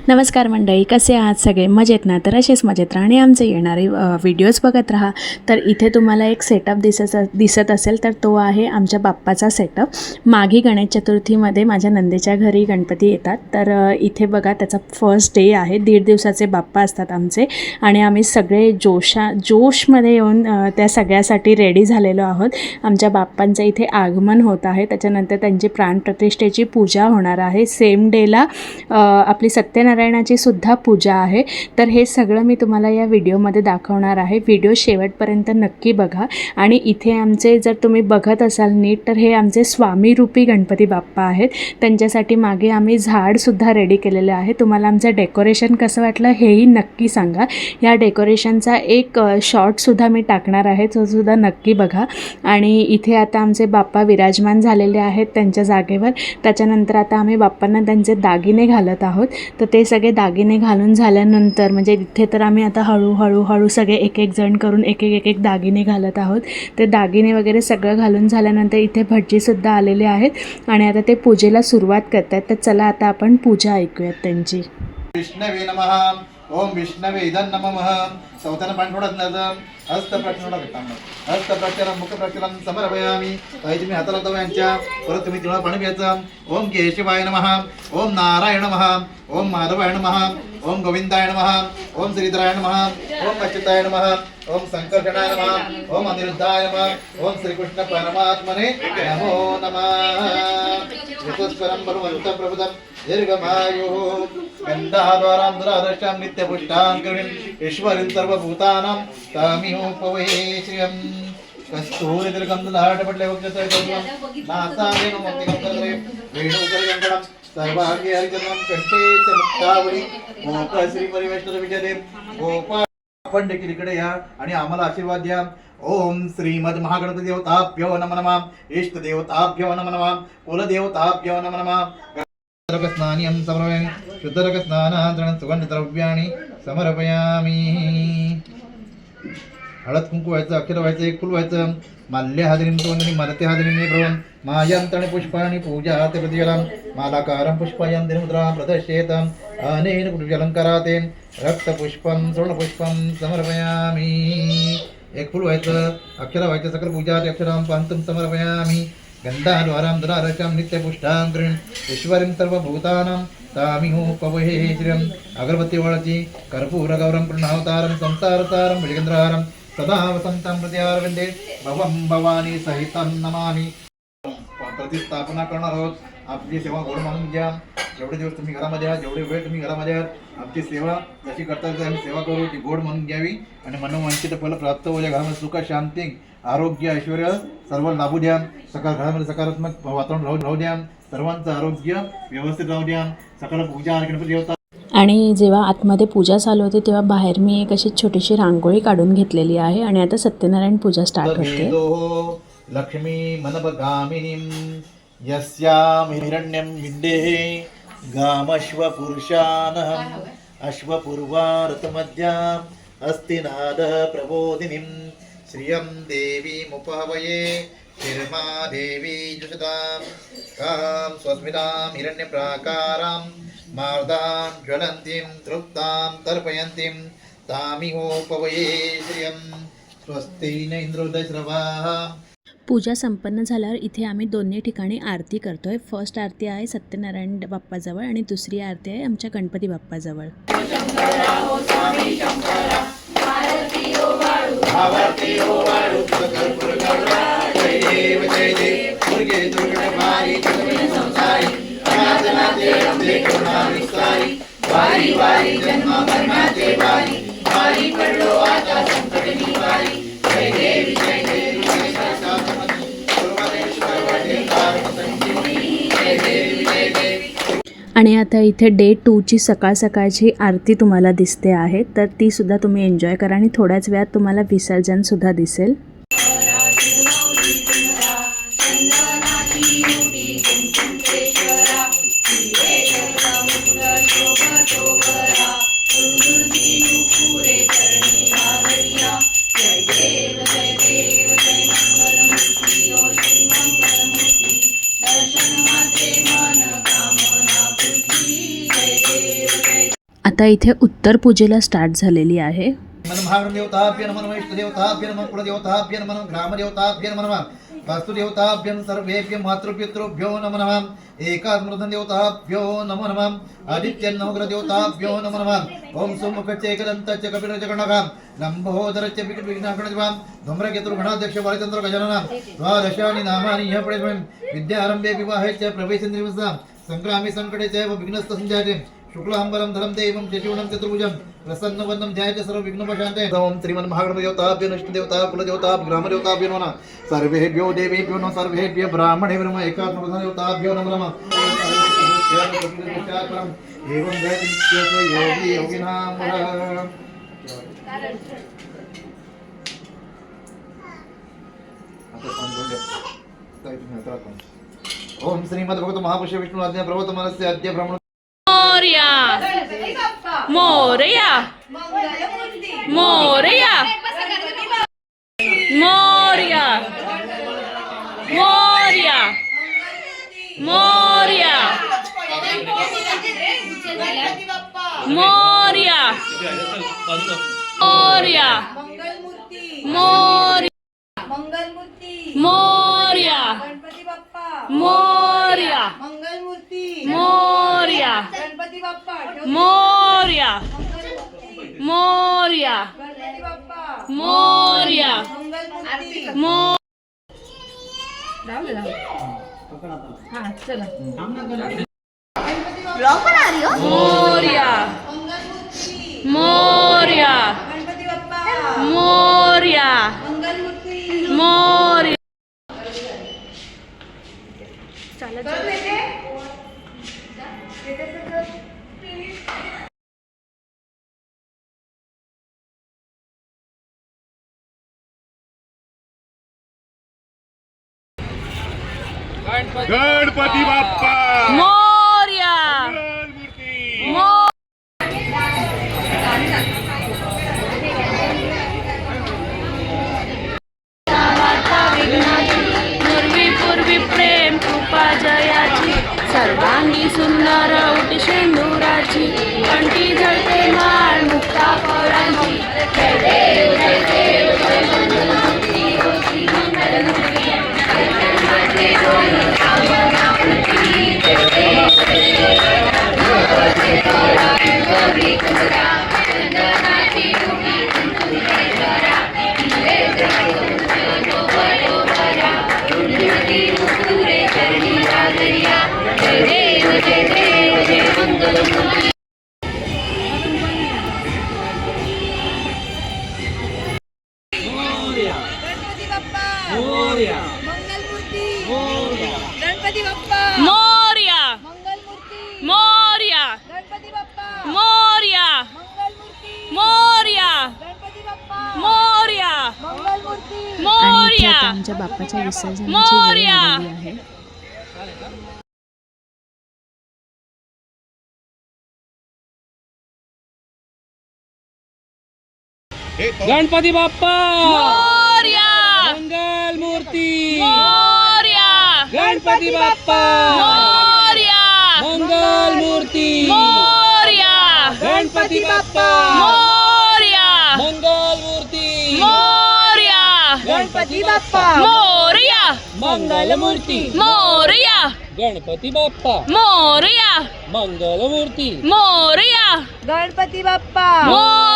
नमस्कार मंडळी, कसे आहात सगळे? मजेत ना? तर असेच मजेत राहा आणि आमचे येणारे व्हिडिओज बघत राहा. तर इथे तुम्हाला एक सेटअप दिसत असेल तर तो आहे आमच्या बाप्पाचा सेटअप. माघी गणेश चतुर्थीमध्ये माझ्या नंदेच्या घरी गणपती येतात. तर इथे बघा त्याचा फर्स्ट डे आहे. 1.5 दिवसाचे बाप्पा असतात आमचे आणि आम्ही सगळे जोशमध्ये येऊन त्या सगळ्यासाठी रेडी झालेलो आहोत. आमच्या बाप्पांचं इथे आगमन होत आहे. त्याच्यानंतर त्यांची प्राणप्रतिष्ठेची पूजा होणार आहे. सेम डेला आपली सत्यनारायणाची सुद्धा पूजा आहे. तर हे सगळं मी तुम्हाला या व्हिडिओमध्ये दाखवणार आहे. व्हिडिओ शेवटपर्यंत नक्की बघा. आणि इथे आमचे जर तुम्ही बघत असाल नीट तर हे आमचे स्वामी रूपी गणपती बाप्पा आहेत. त्यांच्यासाठी मागे आम्ही झाडसुद्धा रेडी केलेलं आहे. तुम्हाला आमचं डेकोरेशन कसं वाटलं हेही नक्की सांगा. या डेकोरेशनचा एक शॉर्टसुद्धा मी टाकणार आहे, तो सुद्धा नक्की बघा. आणि इथे आता आमचे बाप्पा विराजमान झालेले आहेत त्यांच्या जागेवर. त्याच्यानंतर आता आम्ही बाप्पांना त्यांचे दागिने घालत आहोत. तर ते सगळे दागिने घालून झाल्यानंतर म्हणजे इथे तर आम्ही आता हळूहळू सगळे एक जण करून एक दागिने घालत आहोत. ते दागिने वगैरे सगळं घालून झाल्यानंतर इथे भटजीसुद्धा आलेले आहेत आणि आता ते पूजेला सुरुवात करत आहेत. तर चला आता आपण पूजा ऐकूयात त्यांची. विष्णवे नमः. ओम विष्णवे इदं नमः. चौथ्यानं पाणी थोडं नजर हस्तप्रक्षालन हस्तप्रक्षालन मुखप्रक्षालन समर्पयामी. पाहिजे मी हाताला लावतो यांच्या. परत तुम्ही तिळा पाणी घ्यायचं. ओम केशवाय नमः. ओम नारायण नमः. ओम माधवाय नमः. ओम गोविंदाय नमः. ओम श्रीधराय नमः. ओम अच्युताय नमः. ओम संकर्षणाय नमः. ओम अनिरुद्धाय नमः. ओम श्रीकृष्ण परमात्मने नमो नमः. यतस्परं परमन्तं प्रभुतं दीर्घमायुः गन्धाद्वारां दुरादर्शां नित्यपुष्टां करुणीं ईश्वरीं सर्वभूतानां तामिहोपवे श्रियं कस्तूरिदीर्घन्दलाटपटले वक्षसैकर्मं नासादेन मुक्तिकं वेणुकरगङ्गणं सर्वाङ्गे हरिचरणं कंठे च मुक्तावळी गोप श्रीपरिवेष्टविजयदेव गोपाळ. आपण देखील इकडे या आणि आम्हाला आशीर्वाद द्या. ओम श्रीमद महागणपती देवताभ्यो नमः नमः. इष्ट देवताभ्यो नमः नमः. कुलदेवताभ्यो नमः नमः. स्नानियं समर्पयामि. शुद्धरकस्नानानन्तरं सुगन्धद्रव्याणि समर्पयामि. हळद कुंकू व्हायचं, अक्षर व्हायचं, एक फुल व्हायचं. माल्य हादिनीं तोंडनी मलते हादिनीं प्रभून् मायांतरणि पुष्पाणि पूजाते प्रतिजलं मालाकारं पुष्पायां दिनमुद्रां प्रदर्शयेत् अनेन पुष्पालंकाराते रक्तपुष्पं स्वर्णपुष्पं समर्पयामि. एक फुल व्हायचं, अक्षर व्हायचं, सकल पूजाते अक्षरां पांतुं समर्पयामि. गन्धाद्वारां दुरादर्शां नित्यपुष्टां करुणीं ईश्वरीं सर्वभूतानां तामिहोपवहे श्रियम्. अगरबत्ती ओळायची. कर्पूरगौरं पूर्णावतारं संसारसारं भुजगेन्द्रहारं सदा वसन्तं हृदयारविन्दे भवं भवानी सहितं नमामि. प्रतिस्थापना करणार आहोत. आपली सेवा गोड मानून घ्या. जेवढे दिवस तुम्ही घरामध्ये आहात, जेवढे वेळ तुम्ही घरामध्ये आहात, आमची सेवा जशी करता आम्ही सेवा करू ती गोड म्हणून घ्यावी आणि मनोवांछित फल प्राप्त होऊ. घरामध्ये सुख शांती आरोग्य ऐश्वर्य सर्व लाभू द्या. घरामध्ये सकारात्मक वातावरण राहू द्या. सर्वांचं आरोग्य व्यवस्थित राहू द्या. सकाळ पूजा आणि गणपती देवता. आणि जेव्हा आतमध्ये पूजा चालू होती तेव्हा बाहेर मी एक अशी छोटीशी रांगोळी काढून घेतलेली आहे आणि आता सत्यनारायण पूजा स्टार्ट होते. लक्ष्मी मनपगामिनीं यस्यां हिरण्यं विद्येः गामश्व पुरुषानहम् अश्वपूर्वारतमध्याम् अस्तिनादः प्रबोधिनीं श्रियं देवीमुपहवये शिरमा देवी जुषतां कां स्वस्मितां हिरण्यप्राकारां मार्दां ज्वलन्तीं तृप्तां तर्पयन्तीं तामिहोपवये श्रियं स्वस्ति न इंद्रोदयश्रवाः. पूजा संपन्न झाल्यावर इथे आम्ही दोन्ही ठिकाणी आरती करतोय. फर्स्ट आरती आहे सत्यनारायण बाप्पाजवळ आणि दुसरी आरती आहे आमच्या गणपती बाप्पाजवळ. आणि आता इथे डे 2ची सकाळची आरती तुम्हाला दिसते आहे. तर ती सुद्धा तुम्ही एन्जॉय करा आणि थोड्याच वेळात तुम्हाला विसर्जन सुद्धा दिसेल. दर्शन मात्रे मन कामना पूर्ती. जय देव जय आता इथे उत्तर पूजेला स्टार्ट झालेली आहे. मनमहागणदेवताभ्य नमः, इष्टदेवताभ्य नमः, कुलदेवताभ्य नमः, ग्रामदेवताभ्य नमः, वास्तुदेवताभ्य सर्वेभ्यो मातृपितृभ्यो नमः, एकात्मदेवताभ्यो नमो नमः, आदित्यनवग्रदेवताभ्यो नमो नमः. ओम सुमुखच्च एकदन्तच्च कपिलजगणः लंबोदरच्च विघ्नगणः धूम्रकेतुर्गणाध्यक्ष बालचंद्र गजानन द्वादशानि नामानि ह्य पठेम. विद्यारंभे विवाहे च प्रवेशेन्द्रियवसा संग्रामे संकटे च विघ्नस्त संजाते शुक्लांबरम धरम देवम चतुर्भुजं चतुर्भुजं प्रसन्नवदनं ध्यायेत् सर्वविघ्नोपशान्ते. ओम श्रीमन्महागणपतिदेवताभ्यो नष्टदेवता कुलदेवताभ्यो ग्रामदेवताभ्यो नमः. सर्वेभ्यो देवेभ्यो नमः, सर्वेभ्यो ब्राह्मणेभ्यो नमः, एकात्मदेवताभ्यो नमो नमः. एवं जयति योगी योगिनां वरः. ओम श्रीमद्भगवत महापुरुष विष्णु आज्ञा प्रभुत मनस्य अद्य भ्रमण मोरया मोरया मोरया मोरया मोरया मोरया मोरया मोरया मंगलमूर्ती मोरया गणपती बाप्पा मोरया मंगलमूर्ती मोरया गणपती बाप्पा मोरया मोरया गणपती बाप्पा मोरया मंगलमूर्ती मोरया मोरया मंगलमूर्ती मोरया गणपती बाप्पा मोरया मंगलमूर्ती मोरया. गणपती बाप्पा मोरया मंगलमूर्ती मोरया. पूर्वी पूर्वी प्रेम कृपा जयाची सर्वांगी सुंदर उटी शेंदुराची कंठी जळते माळ मुक्ता फळांची. जय देव जय देव जय मंगलमूर्ती होती मंगलमूर्ती गणपती बाप्पा मंगलमूर्ती गणपती बाप्पा मोरया मंगलमूर्ती मोरया गणपती बाप्पा मोरया मंगलमूर्ती मोरया गणपती बाप्पा मोरया मंगलमूर्ती मोरया मोरया आमच्या बाप्पाच्या विसर्जनाची वेळ मोरया आलेली आहे. गणपती बाप्पा मोरया मंगल मूर्ती मोरया गणपती बाप्पा मोरया मंगल मूर्ती मोरया गणपती बाप्पा मोरया मंगल मूर्ती मोरया गणपती बाप्पा मोरया मंगल मूर्ती मोरया गणपती बाप्पा मोरया मंगल मूर्ती मोरया गणपती बाप्पा मोरया